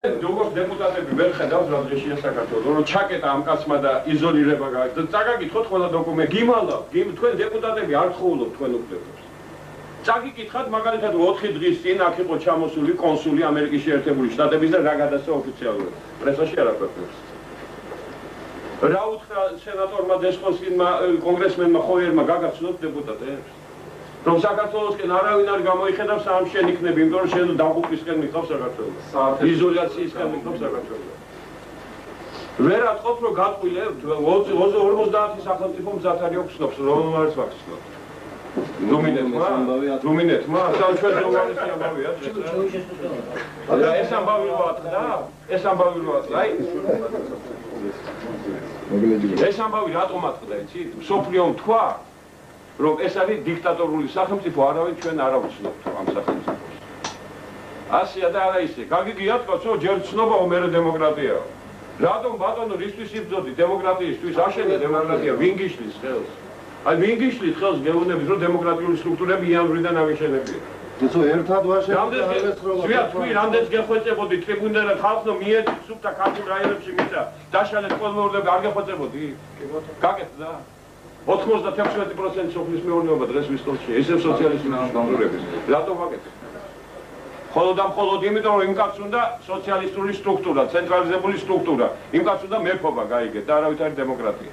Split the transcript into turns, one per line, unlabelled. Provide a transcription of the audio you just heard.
როგორც დეპუტატები ვერ ხედავს რა დღეშია საქართველოს, რომ ჩაკეტა ამ კაცმა და იზოლირება გააკეთა. წაგაკითხოთ ყველა დოკუმენტი, გიმალავთ, თქვენ დეპუტატები არ ხოვულობთ თქვენ უფლებებს. წაგიკითხათ მაგალითად 4 დღის წინ აქ იყო ჩამოსული კონსული ამერიკის შეერთებული შტატების და რა გადასცა ოფიციალურად. პრესაში არ აკვირდებს. რა უთხრა სენატორმა დესპოტსკინმა კონგრესმენმა ხოიერმა გაგაცნოთ დეპუტატებს. რომ საქართველოსკენ არავინ არ გამოიხედავს ამ შენ იქნები, იმიტომ რომ შენ დაღუპვისკენ მიყავს საქართველოს. იზოლაციისკენ მიყავს საქართველოს. ვერ ატყობთ რომ გატყვილებთ 50 სახელმწიფო მზად არის ხსნობს, რომ არის ვახსნოთ. რუმინეთმა, ჩვენ ჯოვანესი ამბავია. ეს ამბავი რო ატყდა, ეს ამბავი რო ატყდა, აი ეს ამბავი რატომ ატყდა, იცით? მსოფლიომ თქვა რომ ეს არის დიქტატორული სახელმწიფო, არავინ ჩვენ არ ავცნობთ ამ სახელმწიფოს. ასია და არა ისე. გაგიგიათ კაცო, ჯერ ცნობაო, მერე დემოკრატიაო. რატომ ბატონო რისთვის იბრძოდი დემოკრატიისთვის? აშენე დემოკრატია, ვინ გიშლის ხელს? აი ვინ გიშლის ხელს გეუბნებით, რომ დემოკრატიული სტრუქტურები იანვრიდან ავიშენებია.
იცო ერთად ვაშენებთ
ზვია თქვი რამდენს გეხვეწებოდი ტრიბუნდერად ხალხო მიეძით სუფთა ქართულ რაიონებში მიწა დაშალეთ კოლმეურნეები არ გეხვეწებოდი? გაკეთდა 96% სოფლის მეურნეობა დღეს ვისკონსში, ისევ სოციალისტური სტრუქტურების. რატომ ვაკეთებ? მხოლოდ და მხოლოდ იმიტომ, რომ იმ კაცს უნდა სოციალისტური სტრუქტურა, ცენტრალიზებული სტრუქტურა, იმ კაცს უნდა მეფობა გაიგეთ და არავითარი დემოკრატია.